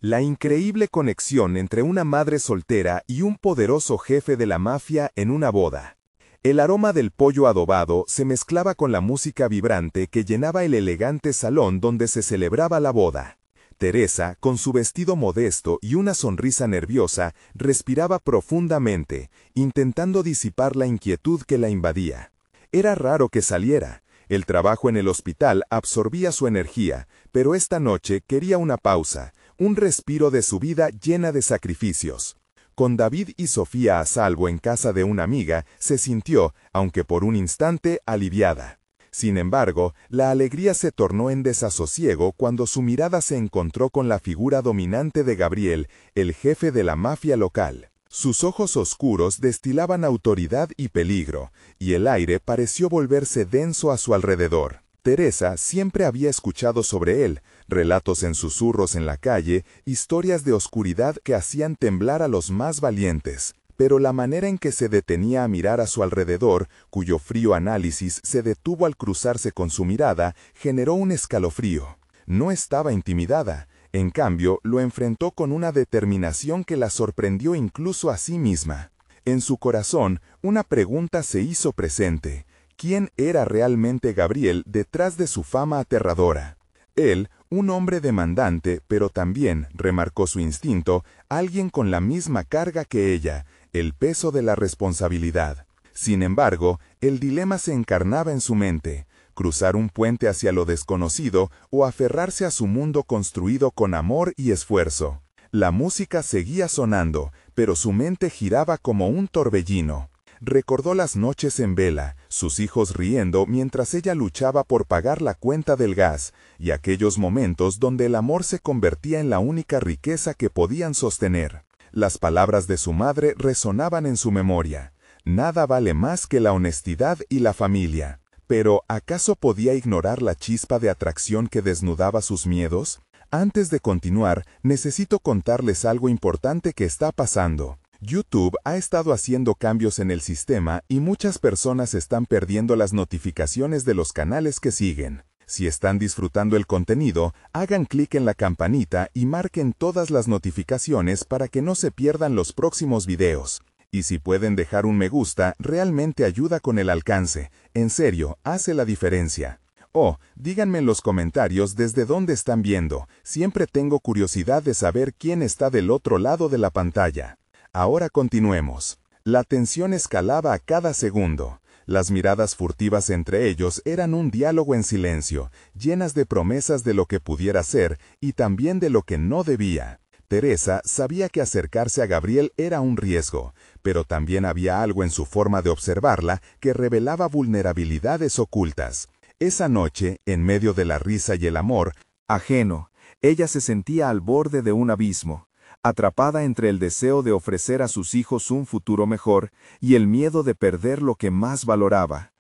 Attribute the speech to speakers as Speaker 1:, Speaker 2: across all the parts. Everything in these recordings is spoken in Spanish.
Speaker 1: La increíble conexión entre una madre soltera y un poderoso jefe de la mafia en una boda. El aroma del pollo adobado se mezclaba con la música vibrante que llenaba el elegante salón donde se celebraba la boda. Teresa, con su vestido modesto y una sonrisa nerviosa, respiraba profundamente, intentando disipar la inquietud que la invadía. Era raro que saliera. El trabajo en el hospital absorbía su energía, pero esta noche quería una pausa, un respiro de su vida llena de sacrificios. Con David y Sofía a salvo en casa de una amiga, se sintió, aunque por un instante, aliviada. Sin embargo, la alegría se tornó en desasosiego cuando su mirada se encontró con la figura dominante de Gabriel, el jefe de la mafia local. Sus ojos oscuros destilaban autoridad y peligro, y el aire pareció volverse denso a su alrededor. Teresa siempre había escuchado sobre él, relatos en susurros en la calle, historias de oscuridad que hacían temblar a los más valientes. Pero la manera en que se detenía a mirar a su alrededor, cuyo frío análisis se detuvo al cruzarse con su mirada, generó un escalofrío. No estaba intimidada. En cambio, lo enfrentó con una determinación que la sorprendió incluso a sí misma. En su corazón, una pregunta se hizo presente. ¿Quién era realmente Gabriel detrás de su fama aterradora? Él, un hombre demandante, pero también, remarcó su instinto, alguien con la misma carga que ella, el peso de la responsabilidad. Sin embargo, el dilema se encarnaba en su mente. Cruzar un puente hacia lo desconocido o aferrarse a su mundo construido con amor y esfuerzo. La música seguía sonando, pero su mente giraba como un torbellino. Recordó las noches en vela, sus hijos riendo mientras ella luchaba por pagar la cuenta del gas, y aquellos momentos donde el amor se convertía en la única riqueza que podían sostener. Las palabras de su madre resonaban en su memoria. Nada vale más que la honestidad y la familia. Pero, ¿acaso podía ignorar la chispa de atracción que desnudaba sus miedos? Antes de continuar, necesito contarles algo importante que está pasando. YouTube ha estado haciendo cambios en el sistema y muchas personas están perdiendo las notificaciones de los canales que siguen. Si están disfrutando el contenido, hagan clic en la campanita y marquen todas las notificaciones para que no se pierdan los próximos videos. Y si pueden dejar un me gusta, realmente ayuda con el alcance. En serio, hace la diferencia. Oh, díganme en los comentarios desde dónde están viendo. Siempre tengo curiosidad de saber quién está del otro lado de la pantalla. Ahora continuemos. La tensión escalaba a cada segundo. Las miradas furtivas entre ellos eran un diálogo en silencio, llenas de promesas de lo que pudiera ser y también de lo que no debía. Teresa sabía que acercarse a Gabriel era un riesgo, pero también había algo en su forma de observarla que revelaba vulnerabilidades ocultas. Esa noche, en medio de la risa y el amor, ajeno, ella se sentía al borde de un abismo, atrapada entre el deseo de ofrecer a sus hijos un futuro mejor y el miedo de perder lo que más valoraba.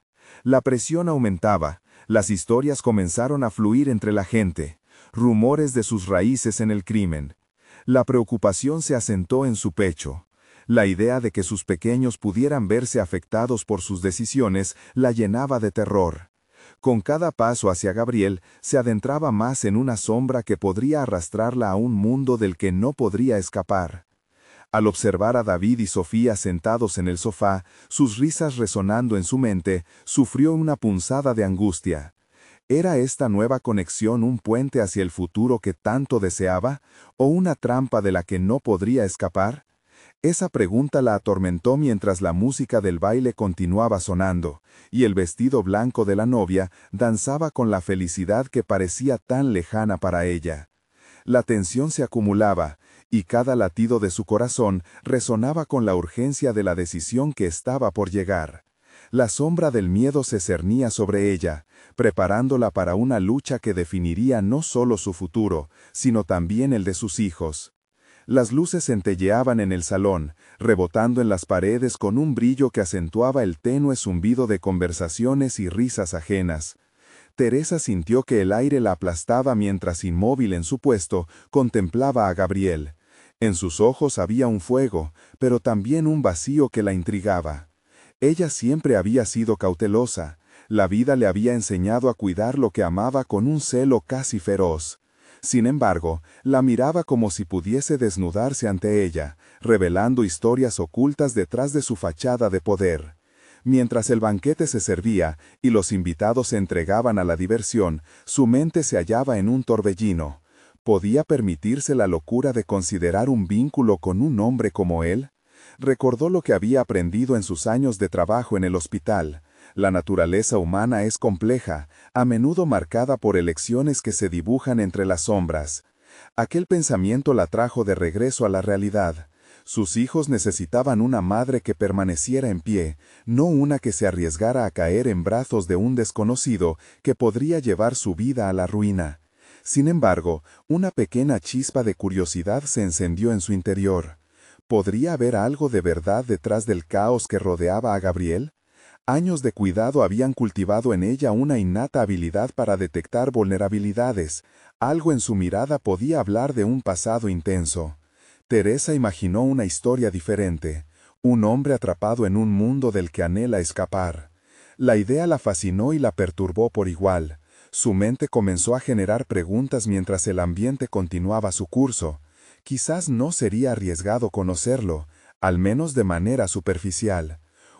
Speaker 1: La presión aumentaba, las historias comenzaron a fluir entre la gente, rumores de sus raíces en el crimen. La preocupación se asentó en su pecho. La idea de que sus pequeños pudieran verse afectados por sus decisiones la llenaba de terror. Con cada paso hacia Gabriel, se adentraba más en una sombra que podría arrastrarla a un mundo del que no podría escapar. Al observar a David y Sofía sentados en el sofá, sus risas resonando en su mente, sufrió una punzada de angustia. ¿Era esta nueva conexión un puente hacia el futuro que tanto deseaba, o una trampa de la que no podría escapar? Esa pregunta la atormentó mientras la música del baile continuaba sonando, y el vestido blanco de la novia danzaba con la felicidad que parecía tan lejana para ella. La tensión se acumulaba, y cada latido de su corazón resonaba con la urgencia de la decisión que estaba por llegar. La sombra del miedo se cernía sobre ella, preparándola para una lucha que definiría no solo su futuro, sino también el de sus hijos. Las luces centelleaban en el salón, rebotando en las paredes con un brillo que acentuaba el tenue zumbido de conversaciones y risas ajenas. Teresa sintió que el aire la aplastaba mientras, inmóvil en su puesto, contemplaba a Gabriel. En sus ojos había un fuego, pero también un vacío que la intrigaba. Ella siempre había sido cautelosa. La vida le había enseñado a cuidar lo que amaba con un celo casi feroz. Sin embargo, la miraba como si pudiese desnudarse ante ella, revelando historias ocultas detrás de su fachada de poder. Mientras el banquete se servía y los invitados se entregaban a la diversión, su mente se hallaba en un torbellino. ¿Podía permitirse la locura de considerar un vínculo con un hombre como él? Recordó lo que había aprendido en sus años de trabajo en el hospital. La naturaleza humana es compleja, a menudo marcada por elecciones que se dibujan entre las sombras. Aquel pensamiento la trajo de regreso a la realidad. Sus hijos necesitaban una madre que permaneciera en pie, no una que se arriesgara a caer en brazos de un desconocido que podría llevar su vida a la ruina. Sin embargo, una pequeña chispa de curiosidad se encendió en su interior. ¿Podría haber algo de verdad detrás del caos que rodeaba a Gabriel? Años de cuidado habían cultivado en ella una innata habilidad para detectar vulnerabilidades. Algo en su mirada podía hablar de un pasado intenso. Teresa imaginó una historia diferente, un hombre atrapado en un mundo del que anhela escapar. La idea la fascinó y la perturbó por igual. Su mente comenzó a generar preguntas mientras el ambiente continuaba su curso. Quizás no sería arriesgado conocerlo, al menos de manera superficial.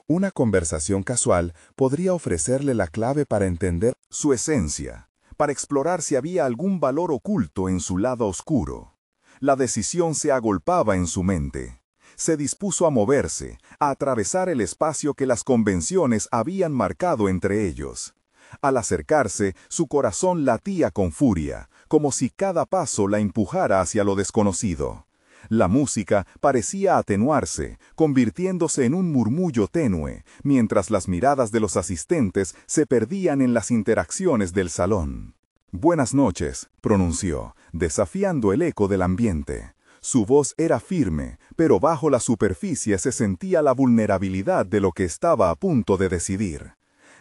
Speaker 1: Una conversación casual podría ofrecerle la clave para entender su esencia, para explorar si había algún valor oculto en su lado oscuro. La decisión se agolpaba en su mente. Se dispuso a moverse, a atravesar el espacio que las convenciones habían marcado entre ellos. Al acercarse, su corazón latía con furia, como si cada paso la empujara hacia lo desconocido. La música parecía atenuarse, convirtiéndose en un murmullo tenue, mientras las miradas de los asistentes se perdían en las interacciones del salón. «Buenas noches», pronunció, desafiando el eco del ambiente. Su voz era firme, pero bajo la superficie se sentía la vulnerabilidad de lo que estaba a punto de decidir.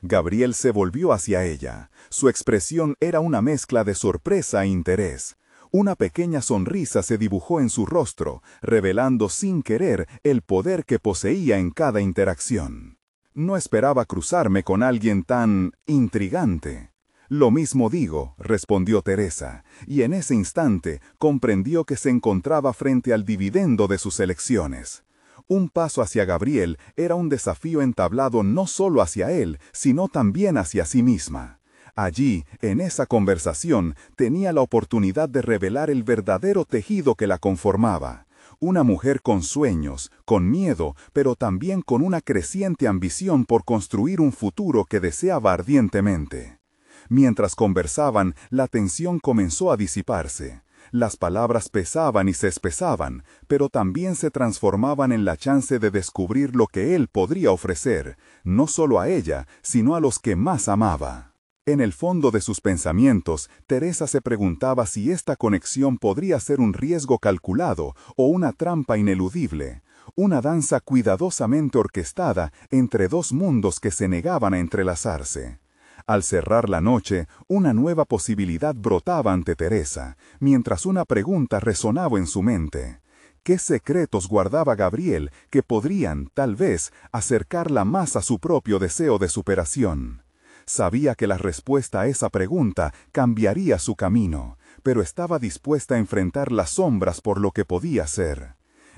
Speaker 1: Gabriel se volvió hacia ella. Su expresión era una mezcla de sorpresa e interés. Una pequeña sonrisa se dibujó en su rostro, revelando sin querer el poder que poseía en cada interacción. No esperaba cruzarme con alguien tan intrigante. Lo mismo digo, respondió Teresa, y en ese instante comprendió que se encontraba frente al dividendo de sus elecciones. Un paso hacia Gabriel era un desafío entablado no solo hacia él, sino también hacia sí misma. Allí, en esa conversación, tenía la oportunidad de revelar el verdadero tejido que la conformaba. Una mujer con sueños, con miedo, pero también con una creciente ambición por construir un futuro que deseaba ardientemente. Mientras conversaban, la tensión comenzó a disiparse. Las palabras pesaban y se espesaban, pero también se transformaban en la chance de descubrir lo que él podría ofrecer, no solo a ella, sino a los que más amaba. En el fondo de sus pensamientos, Teresa se preguntaba si esta conexión podría ser un riesgo calculado o una trampa ineludible, una danza cuidadosamente orquestada entre dos mundos que se negaban a entrelazarse. Al cerrar la noche, una nueva posibilidad brotaba ante Teresa, mientras una pregunta resonaba en su mente. ¿Qué secretos guardaba Gabriel que podrían, tal vez, acercarla más a su propio deseo de superación? Sabía que la respuesta a esa pregunta cambiaría su camino, pero estaba dispuesta a enfrentar las sombras por lo que podía ser.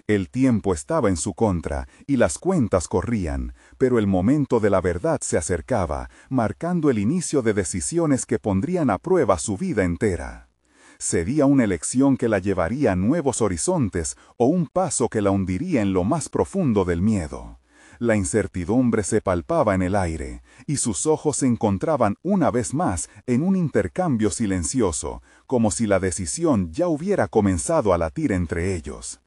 Speaker 1: El tiempo estaba en su contra y las cuentas corrían, pero el momento de la verdad se acercaba, marcando el inicio de decisiones que pondrían a prueba su vida entera. ¿Sería una elección que la llevaría a nuevos horizontes o un paso que la hundiría en lo más profundo del miedo? La incertidumbre se palpaba en el aire, y sus ojos se encontraban una vez más en un intercambio silencioso, como si la decisión ya hubiera comenzado a latir entre ellos.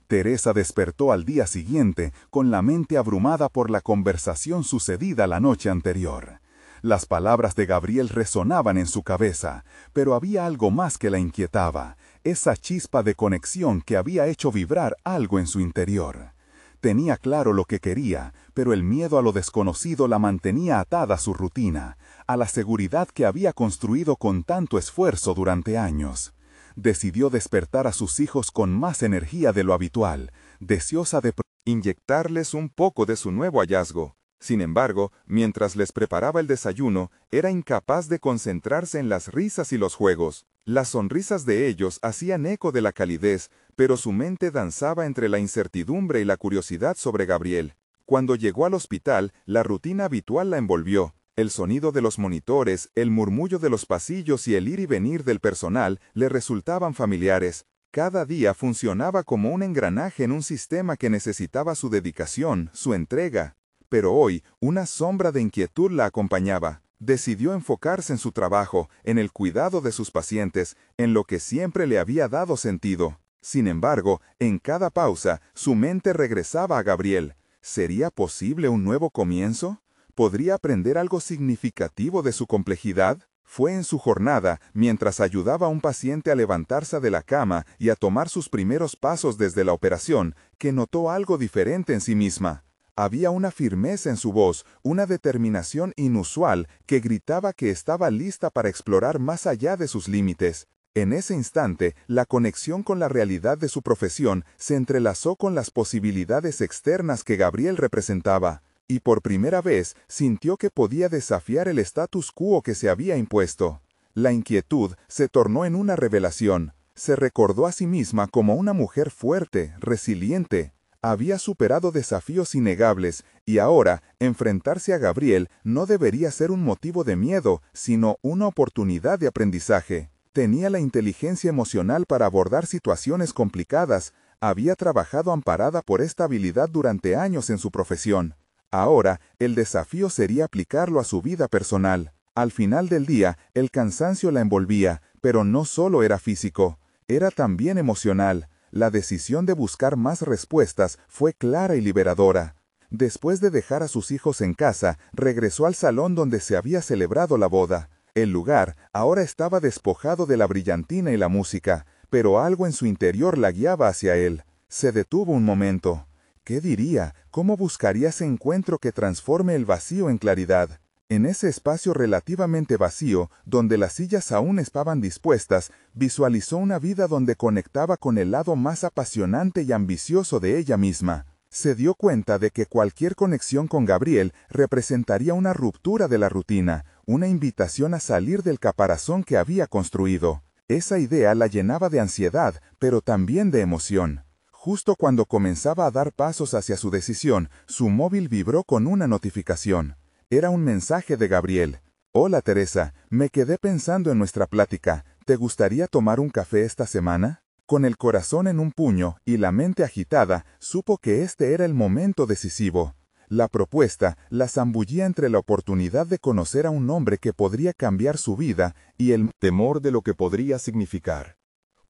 Speaker 1: Teresa despertó al día siguiente con la mente abrumada por la conversación sucedida la noche anterior. Las palabras de Gabriel resonaban en su cabeza, pero había algo más que la inquietaba, esa chispa de conexión que había hecho vibrar algo en su interior. Tenía claro lo que quería, pero el miedo a lo desconocido la mantenía atada a su rutina, a la seguridad que había construido con tanto esfuerzo durante años. Decidió despertar a sus hijos con más energía de lo habitual, deseosa de inyectarles un poco de su nuevo hallazgo. Sin embargo, mientras les preparaba el desayuno, era incapaz de concentrarse en las risas y los juegos. Las sonrisas de ellos hacían eco de la calidez, pero su mente danzaba entre la incertidumbre y la curiosidad sobre Gabriel. Cuando llegó al hospital, la rutina habitual la envolvió. El sonido de los monitores, el murmullo de los pasillos y el ir y venir del personal le resultaban familiares. Cada día funcionaba como un engranaje en un sistema que necesitaba su dedicación, su entrega. Pero hoy, una sombra de inquietud la acompañaba. Decidió enfocarse en su trabajo, en el cuidado de sus pacientes, en lo que siempre le había dado sentido. Sin embargo, en cada pausa, su mente regresaba a Gabriel. ¿Sería posible un nuevo comienzo? ¿Podría aprender algo significativo de su complejidad? Fue en su jornada, mientras ayudaba a un paciente a levantarse de la cama y a tomar sus primeros pasos desde la operación, que notó algo diferente en sí misma. Había una firmeza en su voz, una determinación inusual que gritaba que estaba lista para explorar más allá de sus límites. En ese instante, la conexión con la realidad de su profesión se entrelazó con las posibilidades externas que Gabriel representaba, y por primera vez sintió que podía desafiar el status quo que se había impuesto. La inquietud se tornó en una revelación. Se recordó a sí misma como una mujer fuerte, resiliente. Había superado desafíos innegables, y ahora, enfrentarse a Gabriel no debería ser un motivo de miedo, sino una oportunidad de aprendizaje. Tenía la inteligencia emocional para abordar situaciones complicadas. Había trabajado amparada por esta habilidad durante años en su profesión. Ahora, el desafío sería aplicarlo a su vida personal. Al final del día, el cansancio la envolvía, pero no solo era físico, era también emocional. La decisión de buscar más respuestas fue clara y liberadora. Después de dejar a sus hijos en casa, regresó al salón donde se había celebrado la boda. El lugar ahora estaba despojado de la brillantina y la música, pero algo en su interior la guiaba hacia él. Se detuvo un momento. ¿Qué diría? ¿Cómo buscaría ese encuentro que transforme el vacío en claridad? En ese espacio relativamente vacío, donde las sillas aún estaban dispuestas, visualizó una vida donde conectaba con el lado más apasionante y ambicioso de ella misma. Se dio cuenta de que cualquier conexión con Gabriel representaría una ruptura de la rutina, una invitación a salir del caparazón que había construido. Esa idea la llenaba de ansiedad, pero también de emoción. Justo cuando comenzaba a dar pasos hacia su decisión, su móvil vibró con una notificación. Era un mensaje de Gabriel. «Hola Teresa, me quedé pensando en nuestra plática. ¿Te gustaría tomar un café esta semana?» Con el corazón en un puño y la mente agitada, supo que este era el momento decisivo. La propuesta la zambullía entre la oportunidad de conocer a un hombre que podría cambiar su vida y el temor de lo que podría significar.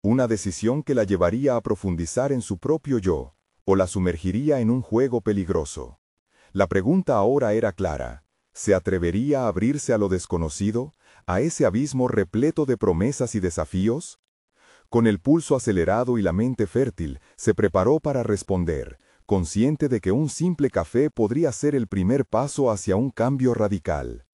Speaker 1: Una decisión que la llevaría a profundizar en su propio yo, o la sumergiría en un juego peligroso. La pregunta ahora era clara. ¿Se atrevería a abrirse a lo desconocido, a ese abismo repleto de promesas y desafíos? Con el pulso acelerado y la mente fértil, se preparó para responder, consciente de que un simple café podría ser el primer paso hacia un cambio radical.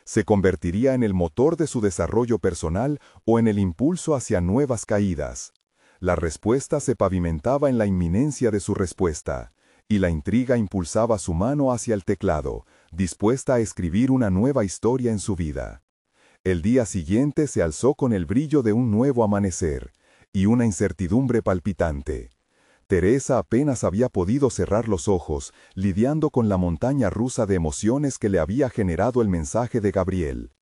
Speaker 1: ¿Se convertiría en el motor de su desarrollo personal o en el impulso hacia nuevas caídas? La respuesta se pavimentaba en la inminencia de su respuesta, y la intriga impulsaba su mano hacia el teclado, dispuesta a escribir una nueva historia en su vida. El día siguiente se alzó con el brillo de un nuevo amanecer, y una incertidumbre palpitante. Teresa apenas había podido cerrar los ojos, lidiando con la montaña rusa de emociones que le había generado el mensaje de Gabriel.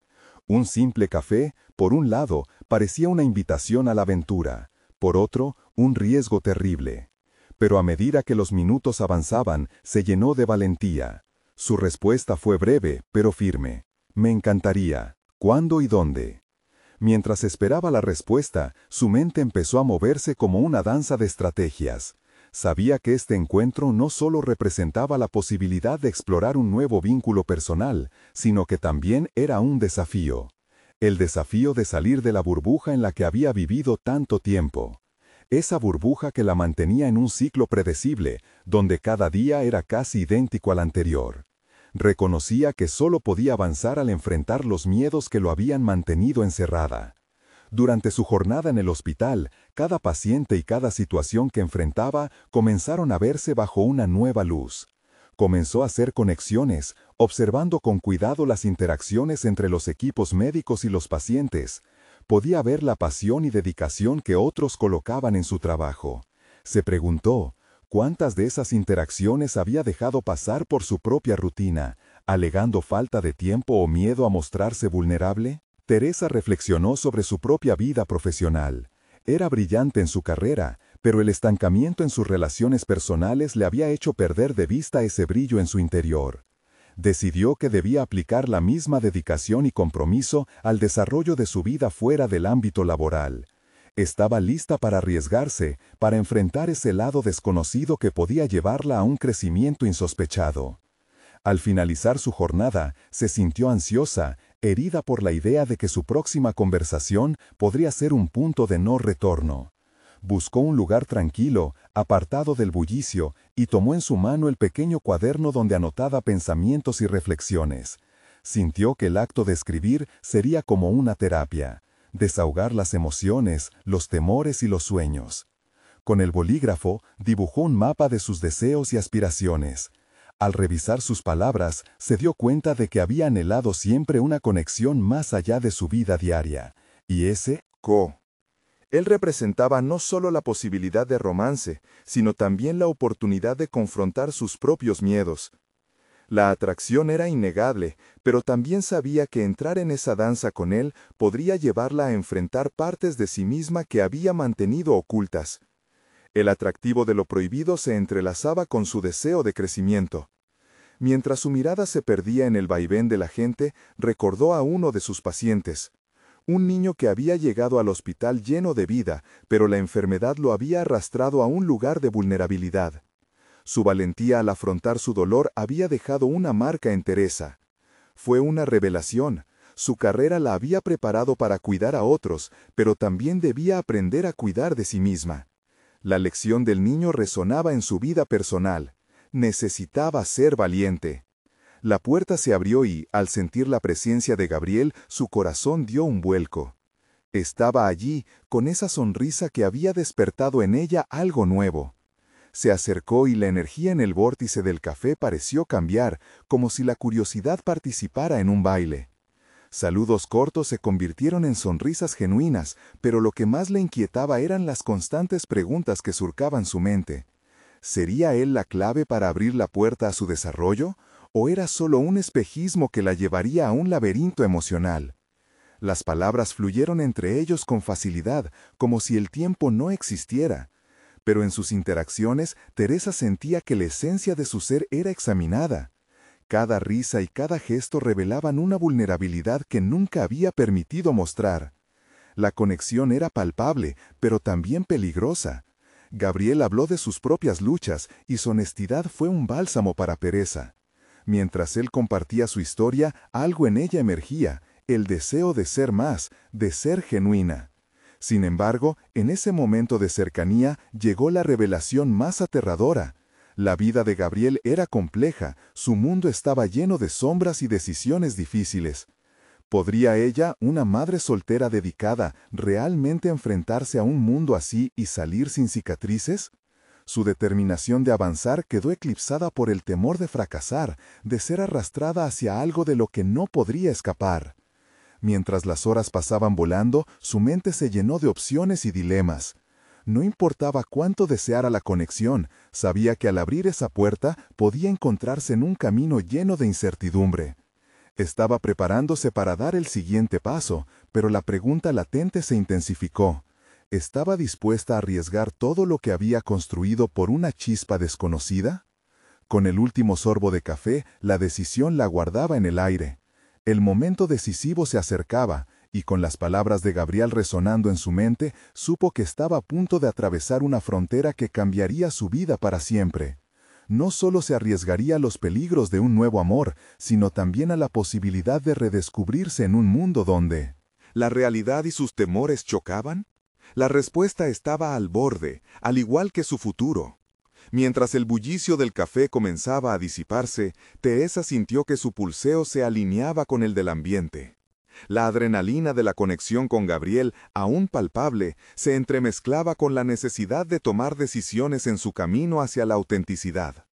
Speaker 1: Un simple café, por un lado, parecía una invitación a la aventura, por otro, un riesgo terrible. Pero a medida que los minutos avanzaban, se llenó de valentía. Su respuesta fue breve, pero firme. «Me encantaría. ¿Cuándo y dónde?» Mientras esperaba la respuesta, su mente empezó a moverse como una danza de estrategias. Sabía que este encuentro no solo representaba la posibilidad de explorar un nuevo vínculo personal, sino que también era un desafío. El desafío de salir de la burbuja en la que había vivido tanto tiempo. Esa burbuja que la mantenía en un ciclo predecible, donde cada día era casi idéntico al anterior. Reconocía que solo podía avanzar al enfrentar los miedos que lo habían mantenido encerrada. Durante su jornada en el hospital, cada paciente y cada situación que enfrentaba comenzaron a verse bajo una nueva luz. Comenzó a hacer conexiones, observando con cuidado las interacciones entre los equipos médicos y los pacientes. Podía ver la pasión y dedicación que otros colocaban en su trabajo. Se preguntó, ¿cuántas de esas interacciones había dejado pasar por su propia rutina, alegando falta de tiempo o miedo a mostrarse vulnerable? Teresa reflexionó sobre su propia vida profesional. Era brillante en su carrera, pero el estancamiento en sus relaciones personales le había hecho perder de vista ese brillo en su interior. Decidió que debía aplicar la misma dedicación y compromiso al desarrollo de su vida fuera del ámbito laboral. Estaba lista para arriesgarse, para enfrentar ese lado desconocido que podía llevarla a un crecimiento insospechado. Al finalizar su jornada, se sintió ansiosa, herida por la idea de que su próxima conversación podría ser un punto de no retorno. Buscó un lugar tranquilo, apartado del bullicio, y tomó en su mano el pequeño cuaderno donde anotaba pensamientos y reflexiones. Sintió que el acto de escribir sería como una terapia, desahogar las emociones, los temores y los sueños. Con el bolígrafo, dibujó un mapa de sus deseos y aspiraciones. Al revisar sus palabras, se dio cuenta de que había anhelado siempre una conexión más allá de su vida diaria. Y ese, él representaba no solo la posibilidad de romance, sino también la oportunidad de confrontar sus propios miedos. La atracción era innegable, pero también sabía que entrar en esa danza con él podría llevarla a enfrentar partes de sí misma que había mantenido ocultas. El atractivo de lo prohibido se entrelazaba con su deseo de crecimiento. Mientras su mirada se perdía en el vaivén de la gente, recordó a uno de sus pacientes. Un niño que había llegado al hospital lleno de vida, pero la enfermedad lo había arrastrado a un lugar de vulnerabilidad. Su valentía al afrontar su dolor había dejado una marca en Teresa. Fue una revelación. Su carrera la había preparado para cuidar a otros, pero también debía aprender a cuidar de sí misma. La lección del niño resonaba en su vida personal. Necesitaba ser valiente. La puerta se abrió y, al sentir la presencia de Gabriel, su corazón dio un vuelco. Estaba allí, con esa sonrisa que había despertado en ella algo nuevo. Se acercó y la energía en el vórtice del café pareció cambiar, como si la curiosidad participara en un baile. Saludos cortos se convirtieron en sonrisas genuinas, pero lo que más le inquietaba eran las constantes preguntas que surcaban su mente. ¿Sería él la clave para abrir la puerta a su desarrollo? ¿O era solo un espejismo que la llevaría a un laberinto emocional? Las palabras fluyeron entre ellos con facilidad, como si el tiempo no existiera. Pero en sus interacciones, Teresa sentía que la esencia de su ser era examinada. Cada risa y cada gesto revelaban una vulnerabilidad que nunca había permitido mostrar. La conexión era palpable, pero también peligrosa. Gabriel habló de sus propias luchas y su honestidad fue un bálsamo para Teresa. Mientras él compartía su historia, algo en ella emergía, el deseo de ser más, de ser genuina. Sin embargo, en ese momento de cercanía llegó la revelación más aterradora. La vida de Gabriel era compleja, su mundo estaba lleno de sombras y decisiones difíciles. ¿Podría ella, una madre soltera dedicada, realmente enfrentarse a un mundo así y salir sin cicatrices? Su determinación de avanzar quedó eclipsada por el temor de fracasar, de ser arrastrada hacia algo de lo que no podría escapar. Mientras las horas pasaban volando, su mente se llenó de opciones y dilemas. No importaba cuánto deseara la conexión, sabía que al abrir esa puerta podía encontrarse en un camino lleno de incertidumbre. Estaba preparándose para dar el siguiente paso, pero la pregunta latente se intensificó. ¿Estaba dispuesta a arriesgar todo lo que había construido por una chispa desconocida? Con el último sorbo de café, la decisión la guardaba en el aire. El momento decisivo se acercaba, y con las palabras de Gabriel resonando en su mente, supo que estaba a punto de atravesar una frontera que cambiaría su vida para siempre. No solo se arriesgaría a los peligros de un nuevo amor, sino también a la posibilidad de redescubrirse en un mundo donde ¿la realidad y sus temores chocaban? La respuesta estaba al borde, al igual que su futuro. Mientras el bullicio del café comenzaba a disiparse, Teresa sintió que su pulseo se alineaba con el del ambiente. La adrenalina de la conexión con Gabriel, aún palpable, se entremezclaba con la necesidad de tomar decisiones en su camino hacia la autenticidad.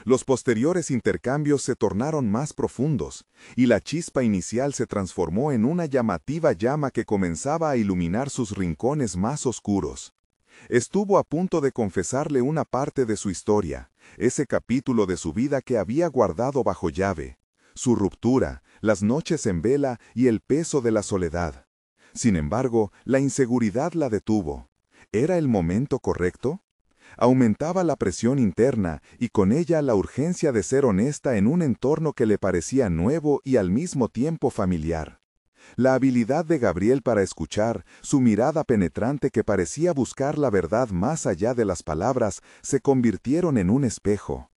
Speaker 1: Los posteriores intercambios se tornaron más profundos, y la chispa inicial se transformó en una llamativa llama que comenzaba a iluminar sus rincones más oscuros. Estuvo a punto de confesarle una parte de su historia, ese capítulo de su vida que había guardado bajo llave, su ruptura, las noches en vela y el peso de la soledad. Sin embargo, la inseguridad la detuvo. ¿Era el momento correcto? Aumentaba la presión interna y con ella la urgencia de ser honesta en un entorno que le parecía nuevo y al mismo tiempo familiar. La habilidad de Gabriel para escuchar, su mirada penetrante que parecía buscar la verdad más allá de las palabras, se convirtieron en un espejo.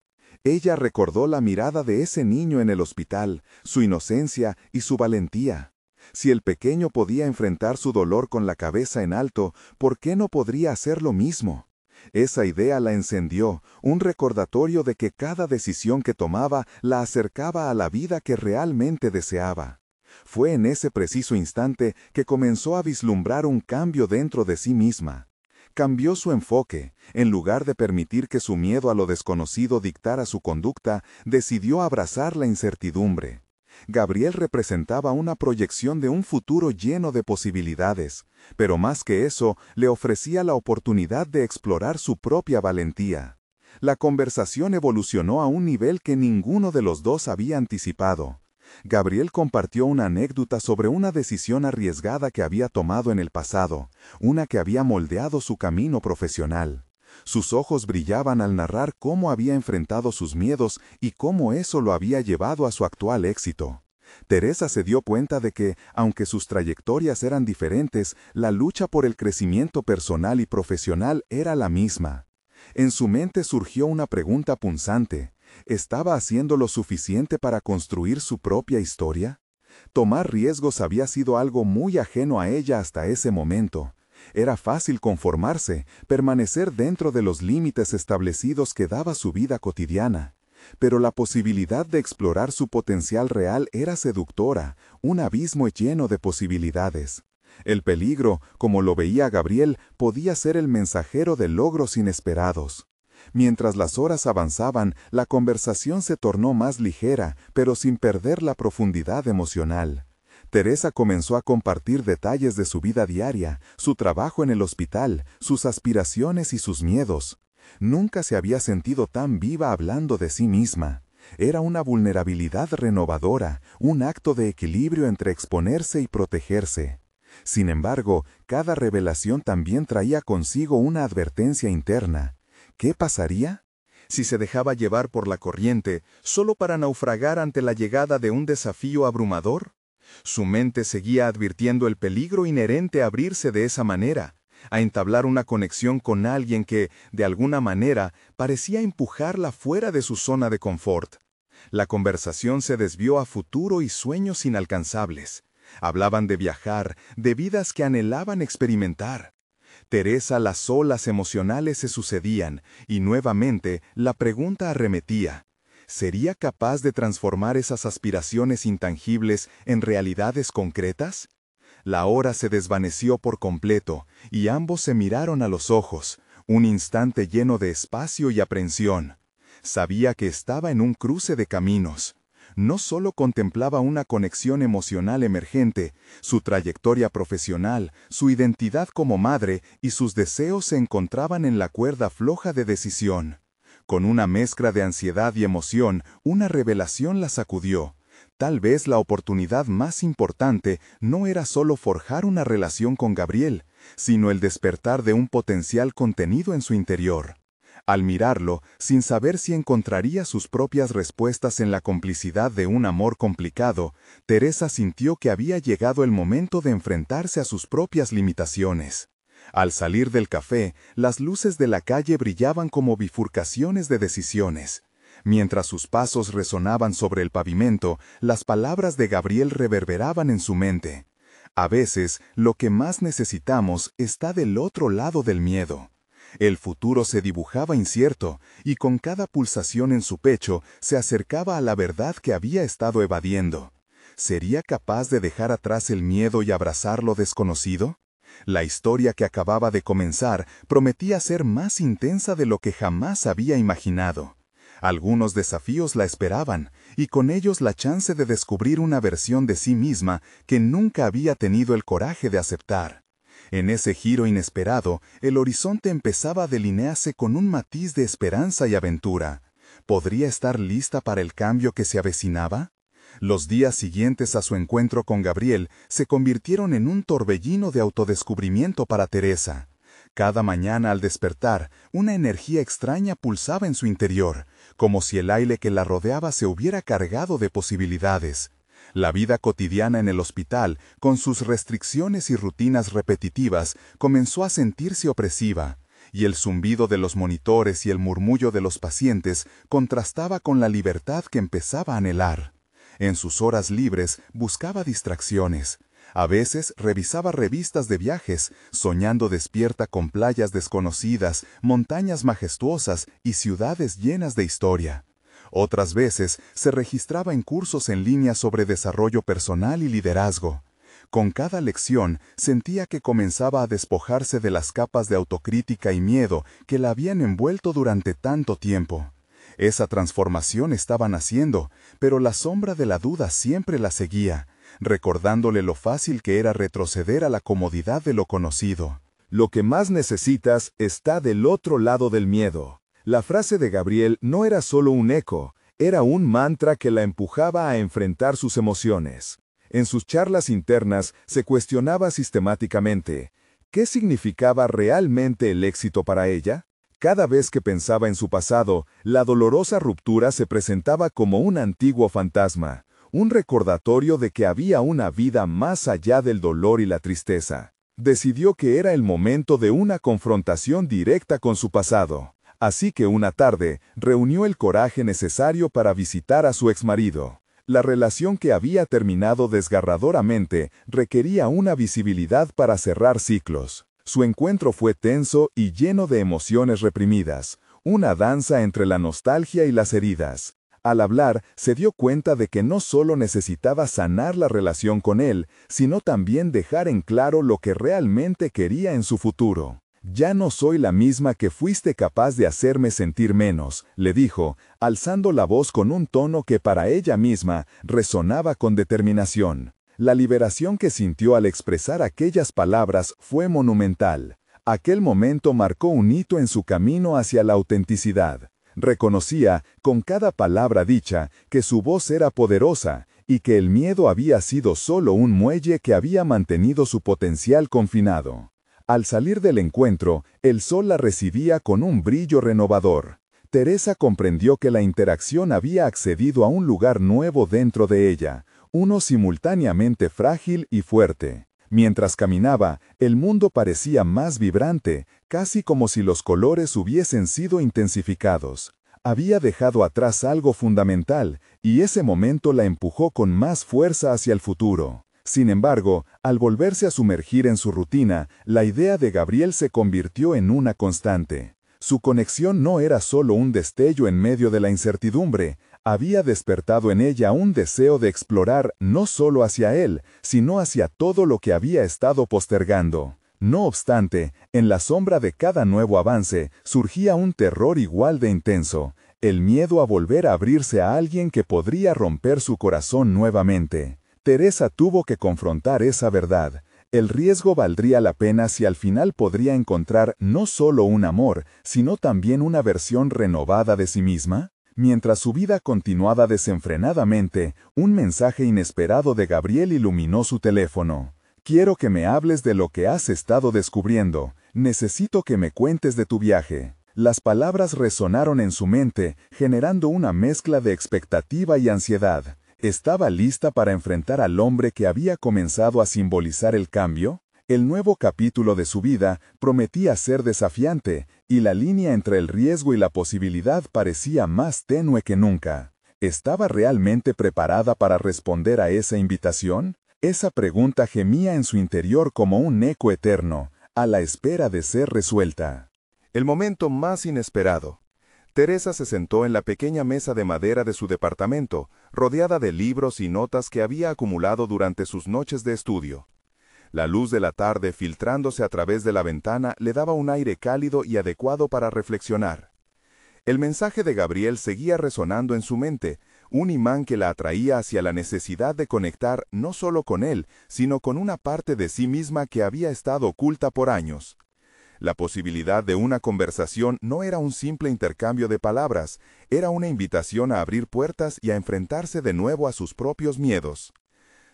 Speaker 1: Ella recordó la mirada de ese niño en el hospital, su inocencia y su valentía. Si el pequeño podía enfrentar su dolor con la cabeza en alto, ¿por qué no podría hacer lo mismo? Esa idea la encendió, un recordatorio de que cada decisión que tomaba la acercaba a la vida que realmente deseaba. Fue en ese preciso instante que comenzó a vislumbrar un cambio dentro de sí misma. Cambió su enfoque. En lugar de permitir que su miedo a lo desconocido dictara su conducta, decidió abrazar la incertidumbre. Gabriel representaba una proyección de un futuro lleno de posibilidades, pero más que eso, le ofrecía la oportunidad de explorar su propia valentía. La conversación evolucionó a un nivel que ninguno de los dos había anticipado. Gabriel compartió una anécdota sobre una decisión arriesgada que había tomado en el pasado, una que había moldeado su camino profesional. Sus ojos brillaban al narrar cómo había enfrentado sus miedos y cómo eso lo había llevado a su actual éxito. Teresa se dio cuenta de que, aunque sus trayectorias eran diferentes, la lucha por el crecimiento personal y profesional era la misma. En su mente surgió una pregunta punzante. ¿Estaba haciendo lo suficiente para construir su propia historia? Tomar riesgos había sido algo muy ajeno a ella hasta ese momento. Era fácil conformarse, permanecer dentro de los límites establecidos que daba su vida cotidiana. Pero la posibilidad de explorar su potencial real era seductora, un abismo lleno de posibilidades. El peligro, como lo veía Gabriel, podía ser el mensajero de logros inesperados. Mientras las horas avanzaban, la conversación se tornó más ligera, pero sin perder la profundidad emocional. Teresa comenzó a compartir detalles de su vida diaria, su trabajo en el hospital, sus aspiraciones y sus miedos. Nunca se había sentido tan viva hablando de sí misma. Era una vulnerabilidad renovadora, un acto de equilibrio entre exponerse y protegerse. Sin embargo, cada revelación también traía consigo una advertencia interna. ¿Qué pasaría si se dejaba llevar por la corriente solo para naufragar ante la llegada de un desafío abrumador? Su mente seguía advirtiendo el peligro inherente a abrirse de esa manera, a entablar una conexión con alguien que, de alguna manera, parecía empujarla fuera de su zona de confort. La conversación se desvió a futuro y sueños inalcanzables. Hablaban de viajar, de vidas que anhelaban experimentar. Teresa, las olas emocionales se sucedían, y nuevamente la pregunta arremetía. ¿Sería capaz de transformar esas aspiraciones intangibles en realidades concretas? La hora se desvaneció por completo, y ambos se miraron a los ojos, un instante lleno de espacio y aprensión. Sabía que estaba en un cruce de caminos. No solo contemplaba una conexión emocional emergente, su trayectoria profesional, su identidad como madre y sus deseos se encontraban en la cuerda floja de decisión. Con una mezcla de ansiedad y emoción, una revelación la sacudió. Tal vez la oportunidad más importante no era solo forjar una relación con Gabriel, sino el despertar de un potencial contenido en su interior. Al mirarlo, sin saber si encontraría sus propias respuestas en la complicidad de un amor complicado, Teresa sintió que había llegado el momento de enfrentarse a sus propias limitaciones. Al salir del café, las luces de la calle brillaban como bifurcaciones de decisiones. Mientras sus pasos resonaban sobre el pavimento, las palabras de Gabriel reverberaban en su mente. A veces, lo que más necesitamos está del otro lado del miedo. El futuro se dibujaba incierto, y con cada pulsación en su pecho se acercaba a la verdad que había estado evadiendo. ¿Sería capaz de dejar atrás el miedo y abrazar lo desconocido? La historia que acababa de comenzar prometía ser más intensa de lo que jamás había imaginado.
Speaker 2: Algunos desafíos la esperaban, y con ellos la chance de descubrir una versión de sí misma que nunca había tenido el coraje de aceptar. En ese giro inesperado, el horizonte empezaba a delinearse con un matiz de esperanza y aventura. ¿Podría estar lista para el cambio que se avecinaba? Los días siguientes a su encuentro con Gabriel se convirtieron en un torbellino de autodescubrimiento para Teresa. Cada mañana al despertar, una energía extraña pulsaba en su interior, como si el aire que la rodeaba se hubiera cargado de posibilidades. La vida cotidiana en el hospital, con sus restricciones y rutinas repetitivas, comenzó a sentirse opresiva, y el zumbido de los monitores y el murmullo de los pacientes contrastaba con la libertad que empezaba a anhelar. En sus horas libres buscaba distracciones. A veces revisaba revistas de viajes, soñando despierta con playas desconocidas, montañas majestuosas y ciudades llenas de historia. Otras veces se registraba en cursos en línea sobre desarrollo personal y liderazgo. Con cada lección sentía que comenzaba a despojarse de las capas de autocrítica y miedo que la habían envuelto durante tanto tiempo. Esa transformación estaba naciendo, pero la sombra de la duda siempre la seguía, recordándole lo fácil que era retroceder a la comodidad de lo conocido.
Speaker 1: Lo que más necesitas está del otro lado del miedo. La frase de Gabriel no era solo un eco, era un mantra que la empujaba a enfrentar sus emociones. En sus charlas internas se cuestionaba sistemáticamente, ¿qué significaba realmente el éxito para ella? Cada vez que pensaba en su pasado, la dolorosa ruptura se presentaba como un antiguo fantasma, un recordatorio de que había una vida más allá del dolor y la tristeza. Decidió que era el momento de una confrontación directa con su pasado. Así que una tarde, reunió el coraje necesario para visitar a su exmarido. La relación que había terminado desgarradoramente requería una visibilidad para cerrar ciclos. Su encuentro fue tenso y lleno de emociones reprimidas, una danza entre la nostalgia y las heridas. Al hablar, se dio cuenta de que no solo necesitaba sanar la relación con él, sino también dejar en claro lo que realmente quería en su futuro. «Ya no soy la misma que fuiste capaz de hacerme sentir menos», le dijo, alzando la voz con un tono que para ella misma resonaba con determinación. La liberación que sintió al expresar aquellas palabras fue monumental. Aquel momento marcó un hito en su camino hacia la autenticidad. Reconocía, con cada palabra dicha, que su voz era poderosa y que el miedo había sido solo un muelle que había mantenido su potencial confinado. Al salir del encuentro, el sol la recibía con un brillo renovador. Teresa comprendió que la interacción había accedido a un lugar nuevo dentro de ella, uno simultáneamente frágil y fuerte. Mientras caminaba, el mundo parecía más vibrante, casi como si los colores hubiesen sido intensificados. Había dejado atrás algo fundamental, y ese momento la empujó con más fuerza hacia el futuro. Sin embargo, al volverse a sumergir en su rutina, la idea de Gabriel se convirtió en una constante. Su conexión no era solo un destello en medio de la incertidumbre, había despertado en ella un deseo de explorar no solo hacia él, sino hacia todo lo que había estado postergando. No obstante, en la sombra de cada nuevo avance surgía un terror igual de intenso, el miedo a volver a abrirse a alguien que podría romper su corazón nuevamente. Teresa tuvo que confrontar esa verdad. El riesgo valdría la pena si al final podría encontrar no solo un amor, sino también una versión renovada de sí misma. Mientras su vida continuaba desenfrenadamente, un mensaje inesperado de Gabriel iluminó su teléfono. «Quiero que me hables de lo que has estado descubriendo. Necesito que me cuentes de tu viaje». Las palabras resonaron en su mente, generando una mezcla de expectativa y ansiedad. ¿Estaba lista para enfrentar al hombre que había comenzado a simbolizar el cambio? El nuevo capítulo de su vida prometía ser desafiante, y la línea entre el riesgo y la posibilidad parecía más tenue que nunca. ¿Estaba realmente preparada para responder a esa invitación? Esa pregunta gemía en su interior como un eco eterno, a la espera de ser resuelta.
Speaker 3: El momento más inesperado. Teresa se sentó en la pequeña mesa de madera de su departamento, rodeada de libros y notas que había acumulado durante sus noches de estudio. La luz de la tarde filtrándose a través de la ventana le daba un aire cálido y adecuado para reflexionar. El mensaje de Gabriel seguía resonando en su mente, un imán que la atraía hacia la necesidad de conectar no solo con él, sino con una parte de sí misma que había estado oculta por años. La posibilidad de una conversación no era un simple intercambio de palabras, era una invitación a abrir puertas y a enfrentarse de nuevo a sus propios miedos.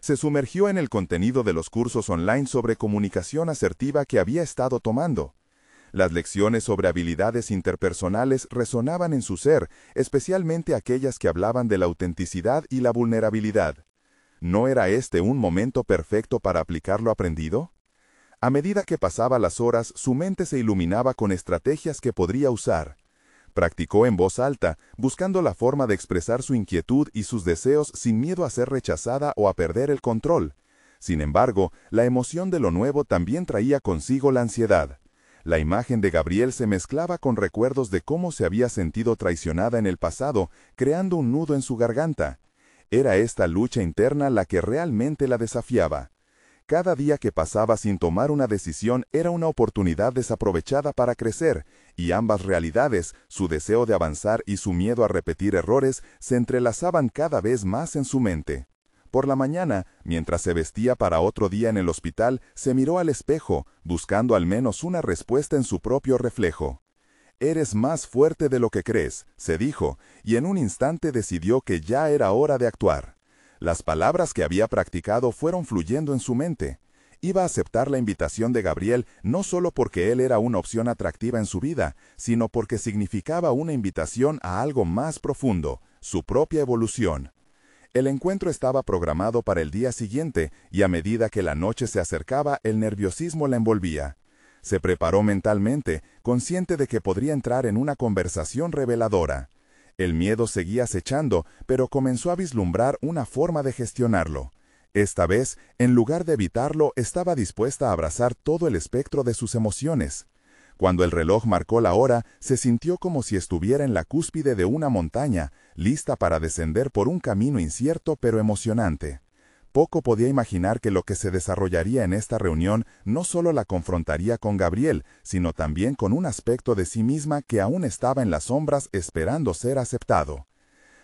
Speaker 3: Se sumergió en el contenido de los cursos online sobre comunicación asertiva que había estado tomando. Las lecciones sobre habilidades interpersonales resonaban en su ser, especialmente aquellas que hablaban de la autenticidad y la vulnerabilidad. ¿No era este un momento perfecto para aplicar lo aprendido? A medida que pasaba las horas, su mente se iluminaba con estrategias que podría usar. Practicó en voz alta, buscando la forma de expresar su inquietud y sus deseos sin miedo a ser rechazada o a perder el control. Sin embargo, la emoción de lo nuevo también traía consigo la ansiedad. La imagen de Gabriel se mezclaba con recuerdos de cómo se había sentido traicionada en el pasado, creando un nudo en su garganta. Era esta lucha interna la que realmente la desafiaba. Cada día que pasaba sin tomar una decisión era una oportunidad desaprovechada para crecer, y ambas realidades, su deseo de avanzar y su miedo a repetir errores, se entrelazaban cada vez más en su mente. Por la mañana, mientras se vestía para otro día en el hospital, se miró al espejo, buscando al menos una respuesta en su propio reflejo. «Eres más fuerte de lo que crees», se dijo, y en un instante decidió que ya era hora de actuar. Las palabras que había practicado fueron fluyendo en su mente. Iba a aceptar la invitación de Gabriel no solo porque él era una opción atractiva en su vida, sino porque significaba una invitación a algo más profundo, su propia evolución. El encuentro estaba programado para el día siguiente, y a medida que la noche se acercaba, el nerviosismo la envolvía. Se preparó mentalmente, consciente de que podría entrar en una conversación reveladora. El miedo seguía acechando, pero comenzó a vislumbrar una forma de gestionarlo. Esta vez, en lugar de evitarlo, estaba dispuesta a abrazar todo el espectro de sus emociones. Cuando el reloj marcó la hora, se sintió como si estuviera en la cúspide de una montaña, lista para descender por un camino incierto pero emocionante. Poco podía imaginar que lo que se desarrollaría en esta reunión no solo la confrontaría con Gabriel, sino también con un aspecto de sí misma que aún estaba en las sombras esperando ser aceptado.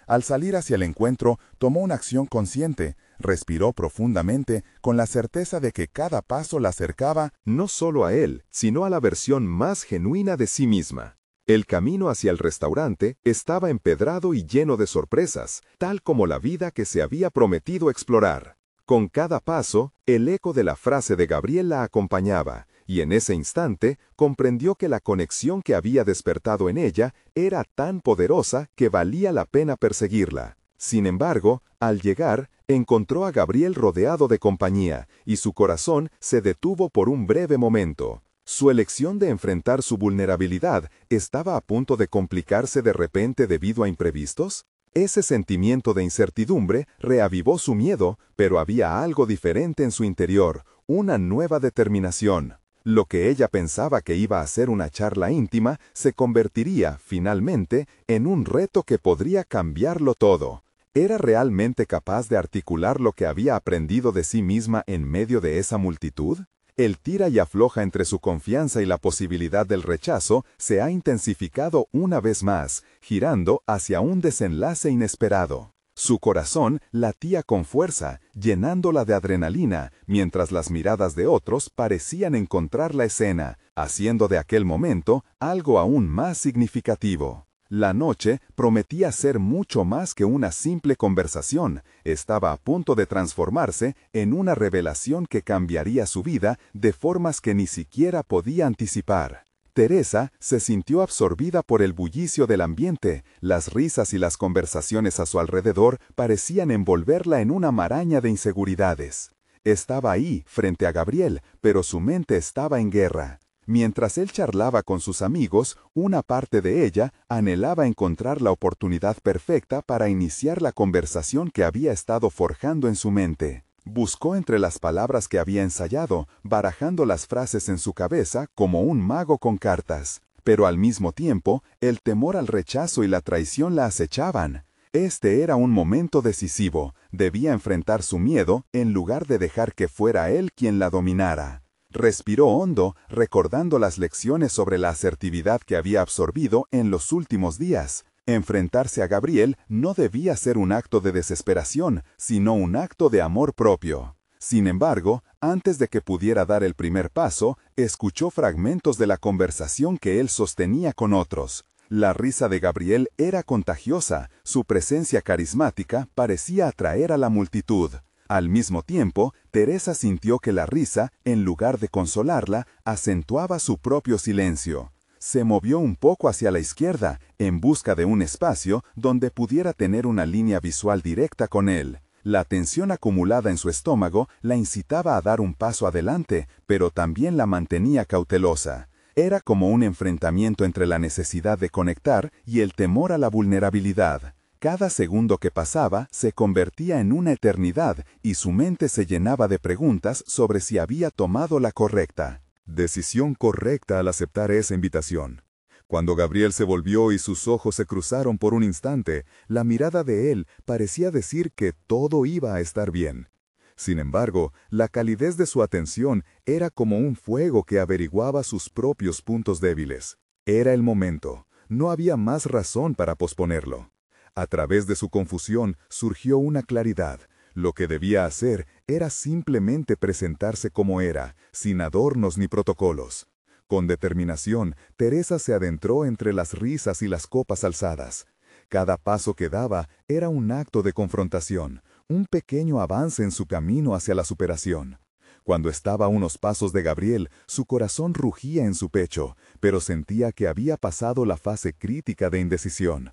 Speaker 3: Al salir hacia el encuentro, tomó una acción consciente, respiró profundamente, con la certeza de que cada paso la acercaba
Speaker 1: no solo a él, sino a la versión más genuina de sí misma. El camino hacia el restaurante estaba empedrado y lleno de sorpresas, tal como la vida que se había prometido explorar. Con cada paso, el eco de la frase de Gabriel la acompañaba, y en ese instante comprendió que la conexión que había despertado en ella era tan poderosa que valía la pena perseguirla. Sin embargo, al llegar, encontró a Gabriel rodeado de compañía, y su corazón se detuvo por un breve momento. Su elección de enfrentar su vulnerabilidad estaba a punto de complicarse de repente debido a imprevistos. Ese sentimiento de incertidumbre reavivó su miedo, pero había algo diferente en su interior, una nueva determinación. Lo que ella pensaba que iba a ser una charla íntima se convertiría, finalmente, en un reto que podría cambiarlo todo. ¿Era realmente capaz de articular lo que había aprendido de sí misma en medio de esa multitud? El tira y afloja entre su confianza y la posibilidad del rechazo se ha intensificado una vez más, girando hacia un desenlace inesperado. Su corazón latía con fuerza, llenándola de adrenalina, mientras las miradas de otros parecían encontrar la escena, haciendo de aquel momento algo aún más significativo. La noche prometía ser mucho más que una simple conversación. Estaba a punto de transformarse en una revelación que cambiaría su vida de formas que ni siquiera podía anticipar. Teresa se sintió absorbida por el bullicio del ambiente. Las risas y las conversaciones a su alrededor parecían envolverla en una maraña de inseguridades. Estaba ahí, frente a Gabriel, pero su mente estaba en guerra. Mientras él charlaba con sus amigos, una parte de ella anhelaba encontrar la oportunidad perfecta para iniciar la conversación que había estado forjando en su mente. Buscó entre las palabras que había ensayado, barajando las frases en su cabeza como un mago con cartas. Pero al mismo tiempo, el temor al rechazo y la traición la acechaban. Este era un momento decisivo. Debía enfrentar su miedo en lugar de dejar que fuera él quien la dominara.
Speaker 2: Respiró hondo, recordando las lecciones sobre la asertividad que había absorbido en los últimos días. Enfrentarse a Gabriel no debía ser un acto de desesperación, sino un acto de amor propio. Sin embargo, antes de que pudiera dar el primer paso, escuchó fragmentos de la conversación que él sostenía con otros. La risa de Gabriel era contagiosa, su presencia carismática parecía atraer a la multitud. Al mismo tiempo, Teresa sintió que la risa, en lugar de consolarla, acentuaba su propio silencio. Se movió un poco hacia la izquierda, en busca de un espacio donde pudiera tener una línea visual directa con él. La tensión acumulada en su estómago la incitaba a dar un paso adelante, pero también la mantenía cautelosa. Era como un enfrentamiento entre la necesidad de conectar y el temor a la vulnerabilidad. Cada segundo que pasaba se convertía en una eternidad y su mente se llenaba de preguntas sobre si había tomado la correcta.
Speaker 1: Decisión correcta al aceptar esa invitación. Cuando Gabriel se volvió y sus ojos se cruzaron por un instante, la mirada de él parecía decir que todo iba a estar bien. Sin embargo, la calidez de su atención era como un fuego que averiguaba sus propios puntos débiles. Era el momento. No había más razón para posponerlo. A través de su confusión surgió una claridad. Lo que debía hacer era simplemente presentarse como era, sin adornos ni protocolos. Con determinación, Teresa se adentró entre las risas y las copas alzadas. Cada paso que daba era un acto de confrontación, un pequeño avance en su camino hacia la superación. Cuando estaba a unos pasos de Gabriel, su corazón rugía en su pecho, pero sentía que había pasado la fase crítica de indecisión.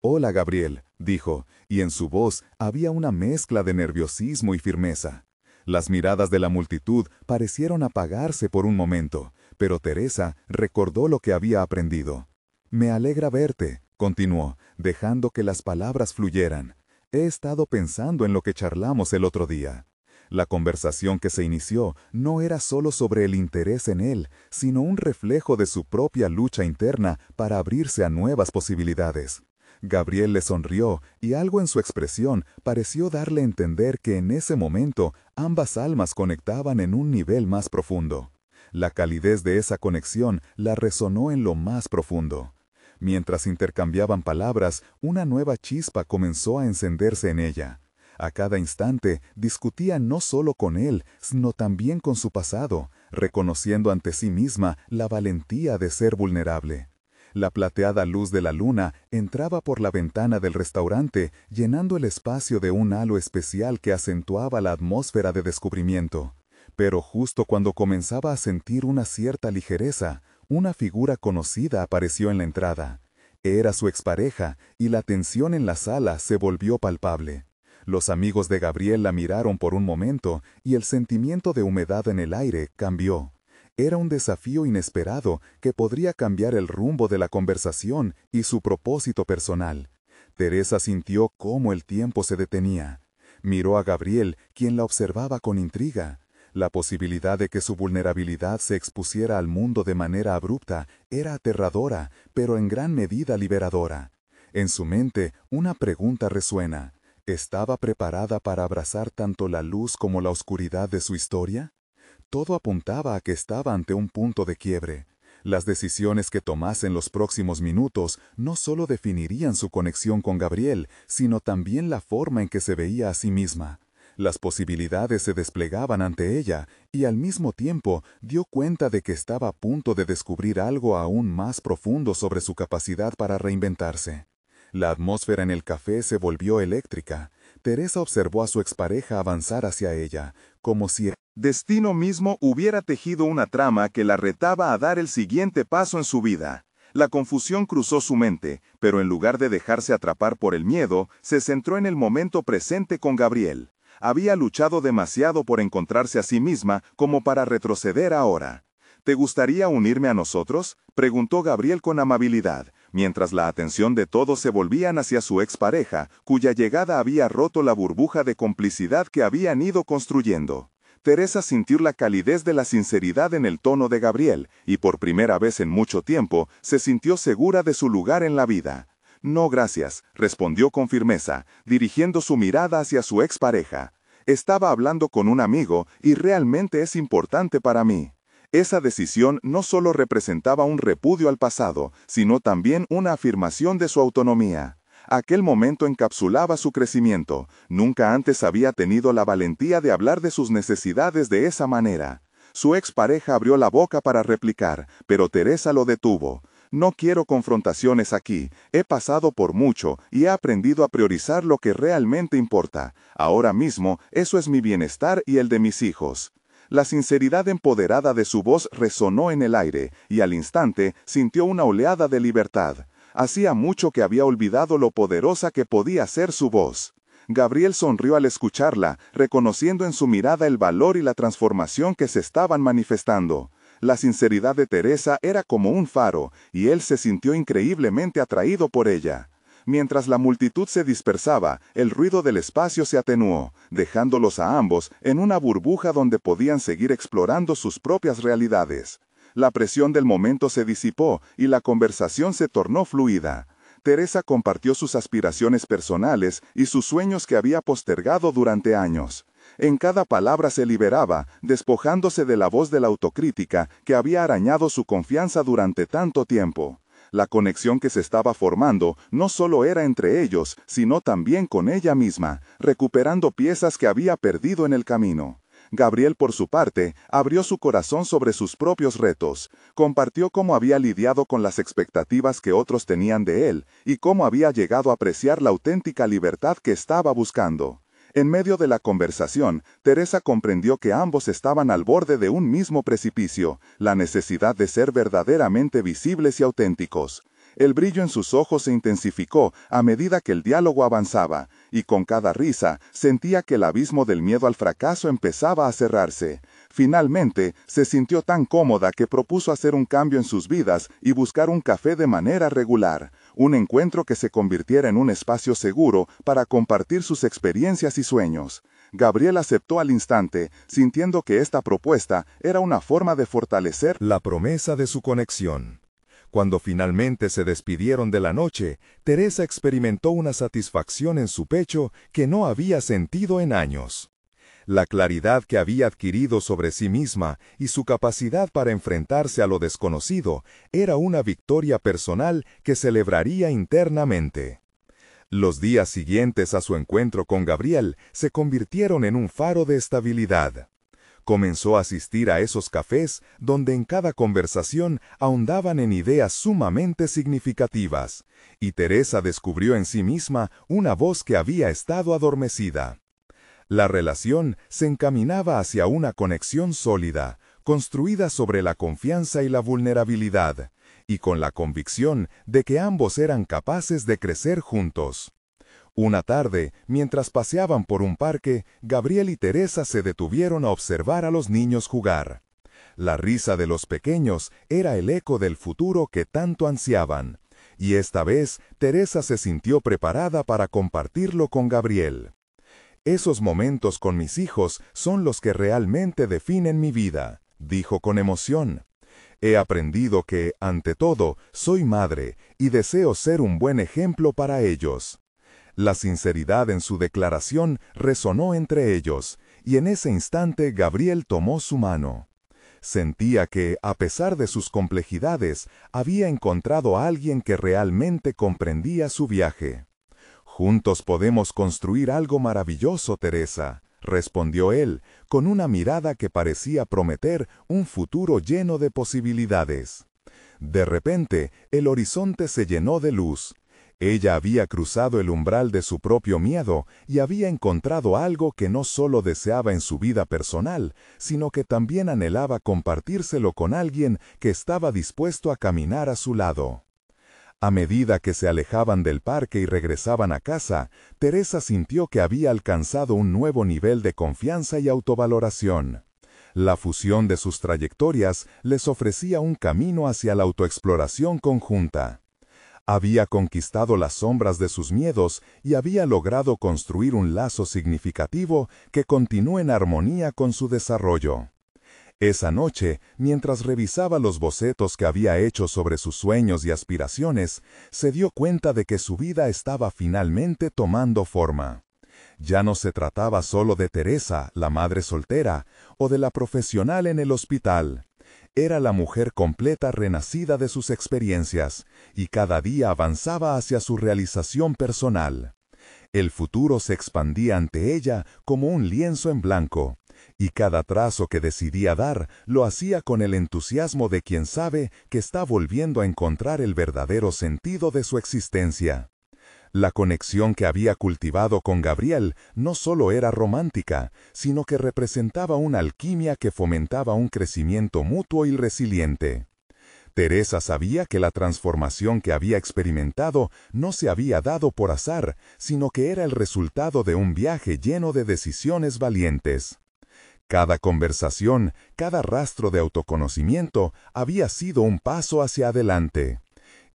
Speaker 1: «Hola, Gabriel», dijo, y en su voz había una mezcla de nerviosismo y firmeza. Las miradas de la multitud parecieron apagarse por un momento, pero Teresa recordó lo que había aprendido. «Me alegra verte», continuó, dejando que las palabras fluyeran. «He estado pensando en lo que charlamos el otro día». La conversación que se inició no era solo sobre el interés en él, sino un reflejo de su propia lucha interna para abrirse a nuevas posibilidades. Gabriel le sonrió y algo en su expresión pareció darle a entender que en ese momento ambas almas conectaban en un nivel más profundo. La calidez de esa conexión la resonó en lo más profundo. Mientras intercambiaban palabras, una nueva chispa comenzó a encenderse en ella. A cada instante discutía no solo con él, sino también con su pasado, reconociendo ante sí misma la valentía de ser vulnerable. La plateada luz de la luna entraba por la ventana del restaurante, llenando el espacio de un halo especial que acentuaba la atmósfera de descubrimiento. Pero justo cuando comenzaba a sentir una cierta ligereza, una figura conocida apareció en la entrada. Era su expareja, y la tensión en la sala se volvió palpable. Los amigos de Gabriel la miraron por un momento, y el sentimiento de humedad en el aire cambió. Era un desafío inesperado que podría cambiar el rumbo de la conversación y su propósito personal. Teresa sintió cómo el tiempo se detenía. Miró a Gabriel, quien la observaba con intriga. La posibilidad de que su vulnerabilidad se expusiera al mundo de manera abrupta era aterradora, pero en gran medida liberadora. En su mente, una pregunta resuena. ¿Estaba preparada para abrazar tanto la luz como la oscuridad de su historia? Todo apuntaba a que estaba ante un punto de quiebre. Las decisiones que tomase en los próximos minutos no solo definirían su conexión con Gabriel, sino también la forma en que se veía a sí misma. Las posibilidades se desplegaban ante ella, y al mismo tiempo dio cuenta de que estaba a punto de descubrir algo aún más profundo sobre su capacidad para reinventarse. La atmósfera en el café se volvió eléctrica. Teresa observó a su expareja avanzar hacia ella, como si el
Speaker 3: destino mismo hubiera tejido una trama que la retaba a dar el siguiente paso en su vida. La confusión cruzó su mente, pero en lugar de dejarse atrapar por el miedo, se centró en el momento presente con Gabriel. Había luchado demasiado por encontrarse a sí misma como para retroceder ahora. ¿Te gustaría unirme a nosotros?, preguntó Gabriel con amabilidad, mientras la atención de todos se volvían hacia su expareja, cuya llegada había roto la burbuja de complicidad que habían ido construyendo. Teresa sintió la calidez de la sinceridad en el tono de Gabriel, y por primera vez en mucho tiempo se sintió segura de su lugar en la vida. «No, gracias», respondió con firmeza, dirigiendo su mirada hacia su expareja. «Estaba hablando con un amigo y realmente es importante para mí». Esa decisión no solo representaba un repudio al pasado, sino también una afirmación de su autonomía. Aquel momento encapsulaba su crecimiento. Nunca antes había tenido la valentía de hablar de sus necesidades de esa manera. Su expareja abrió la boca para replicar, pero Teresa lo detuvo. No quiero confrontaciones aquí. He pasado por mucho y he aprendido a priorizar lo que realmente importa. Ahora mismo, eso es mi bienestar y el de mis hijos. La sinceridad empoderada de su voz resonó en el aire, y al instante sintió una oleada de libertad. Hacía mucho que había olvidado lo poderosa que podía ser su voz. Gabriel sonrió al escucharla, reconociendo en su mirada el valor y la transformación que se estaban manifestando. La sinceridad de Teresa era como un faro, y él se sintió increíblemente atraído por ella. Mientras la multitud se dispersaba, el ruido del espacio se atenuó, dejándolos a ambos en una burbuja donde podían seguir explorando sus propias realidades. La presión del momento se disipó y la conversación se tornó fluida. Teresa compartió sus aspiraciones personales y sus sueños que había postergado durante años. En cada palabra se liberaba, despojándose de la voz de la autocrítica que había arañado su confianza durante tanto tiempo. La conexión que se estaba formando no solo era entre ellos, sino también con ella misma, recuperando piezas que había perdido en el camino. Gabriel, por su parte, abrió su corazón sobre sus propios retos. Compartió cómo había lidiado con las expectativas que otros tenían de él, y cómo había llegado a apreciar la auténtica libertad que estaba buscando. En medio de la conversación, Teresa comprendió que ambos estaban al borde de un mismo precipicio, la necesidad de ser verdaderamente visibles y auténticos. El brillo en sus ojos se intensificó a medida que el diálogo avanzaba, y con cada risa sentía que el abismo del miedo al fracaso empezaba a cerrarse. Finalmente, se sintió tan cómoda que propuso hacer un cambio en sus vidas y buscar un café de manera regular. Un encuentro que se convirtiera en un espacio seguro para compartir sus experiencias y sueños. Gabriel aceptó al instante, sintiendo que esta propuesta era una forma de fortalecer
Speaker 1: la promesa de su conexión. Cuando finalmente se despidieron de la noche, Teresa experimentó una satisfacción en su pecho que no había sentido en años. La claridad que había adquirido sobre sí misma y su capacidad para enfrentarse a lo desconocido era una victoria personal que celebraría internamente. Los días siguientes a su encuentro con Gabriel se convirtieron en un faro de estabilidad. Comenzó a asistir a esos cafés donde en cada conversación ahondaban en ideas sumamente significativas, y Teresa descubrió en sí misma una voz que había estado adormecida. La relación se encaminaba hacia una conexión sólida, construida sobre la confianza y la vulnerabilidad, y con la convicción de que ambos eran capaces de crecer juntos. Una tarde, mientras paseaban por un parque, Gabriel y Teresa se detuvieron a observar a los niños jugar. La risa de los pequeños era el eco del futuro que tanto ansiaban, y esta vez Teresa se sintió preparada para compartirlo con Gabriel. «Esos momentos con mis hijos son los que realmente definen mi vida», dijo con emoción. «He aprendido que, ante todo, soy madre y deseo ser un buen ejemplo para ellos». La sinceridad en su declaración resonó entre ellos, y en ese instante Gabriel tomó su mano. Sentía que, a pesar de sus complejidades, había encontrado a alguien que realmente comprendía su viaje. «Juntos podemos construir algo maravilloso, Teresa», respondió él, con una mirada que parecía prometer un futuro lleno de posibilidades. De repente, el horizonte se llenó de luz. Ella había cruzado el umbral de su propio miedo y había encontrado algo que no solo deseaba en su vida personal, sino que también anhelaba compartírselo con alguien que estaba dispuesto a caminar a su lado. A medida que se alejaban del parque y regresaban a casa, Teresa sintió que había alcanzado un nuevo nivel de confianza y autovaloración. La fusión de sus trayectorias les ofrecía un camino hacia la autoexploración conjunta. Había conquistado las sombras de sus miedos y había logrado construir un lazo significativo que continúe en armonía con su desarrollo. Esa noche, mientras revisaba los bocetos que había hecho sobre sus sueños y aspiraciones, se dio cuenta de que su vida estaba finalmente tomando forma. Ya no se trataba solo de Teresa, la madre soltera, o de la profesional en el hospital.
Speaker 2: Era la mujer completa renacida de sus experiencias, y cada día avanzaba hacia su realización personal. El futuro se expandía ante ella como un lienzo en blanco, y cada trazo que decidía dar lo hacía con el entusiasmo de quien sabe que está volviendo a encontrar el verdadero sentido de su existencia. La conexión que había cultivado con Gabriel no solo era romántica, sino que representaba una alquimia que fomentaba un crecimiento mutuo y resiliente. Teresa sabía que la transformación que había experimentado no se había dado por azar, sino que era el resultado de un viaje lleno de decisiones valientes. Cada conversación, cada rastro de autoconocimiento había sido un paso hacia adelante.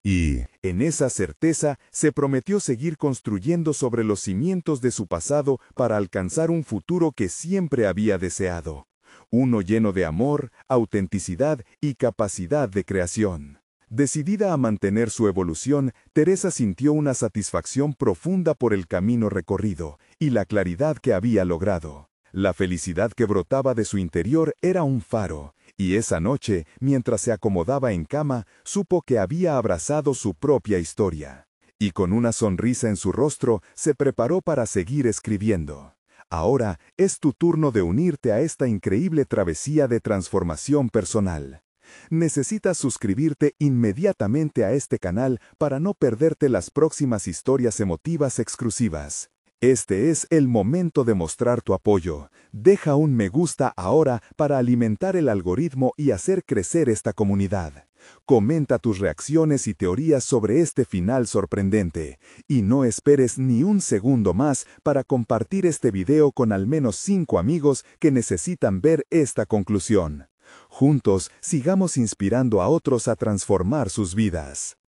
Speaker 2: Y,
Speaker 1: en esa certeza, se prometió seguir construyendo sobre los cimientos de su pasado para alcanzar un futuro que siempre había deseado. Uno lleno de amor, autenticidad y capacidad de creación. Decidida a mantener su evolución, Teresa sintió una satisfacción profunda por el camino recorrido y la claridad que había logrado. La felicidad que brotaba de su interior era un faro, y esa noche, mientras se acomodaba en cama, supo que había abrazado su propia historia. Y con una sonrisa en su rostro, se preparó para seguir escribiendo. Ahora es tu turno de unirte a esta increíble travesía de transformación personal. Necesitas suscribirte inmediatamente a este canal para no perderte las próximas historias emotivas exclusivas. Este es el momento de mostrar tu apoyo. Deja un me gusta ahora para alimentar el algoritmo y hacer crecer esta comunidad. Comenta tus reacciones y teorías sobre este final sorprendente. Y no esperes ni un segundo más para compartir este video con al menos 5 amigos que necesitan ver esta conclusión. Juntos, sigamos inspirando a otros a transformar sus vidas.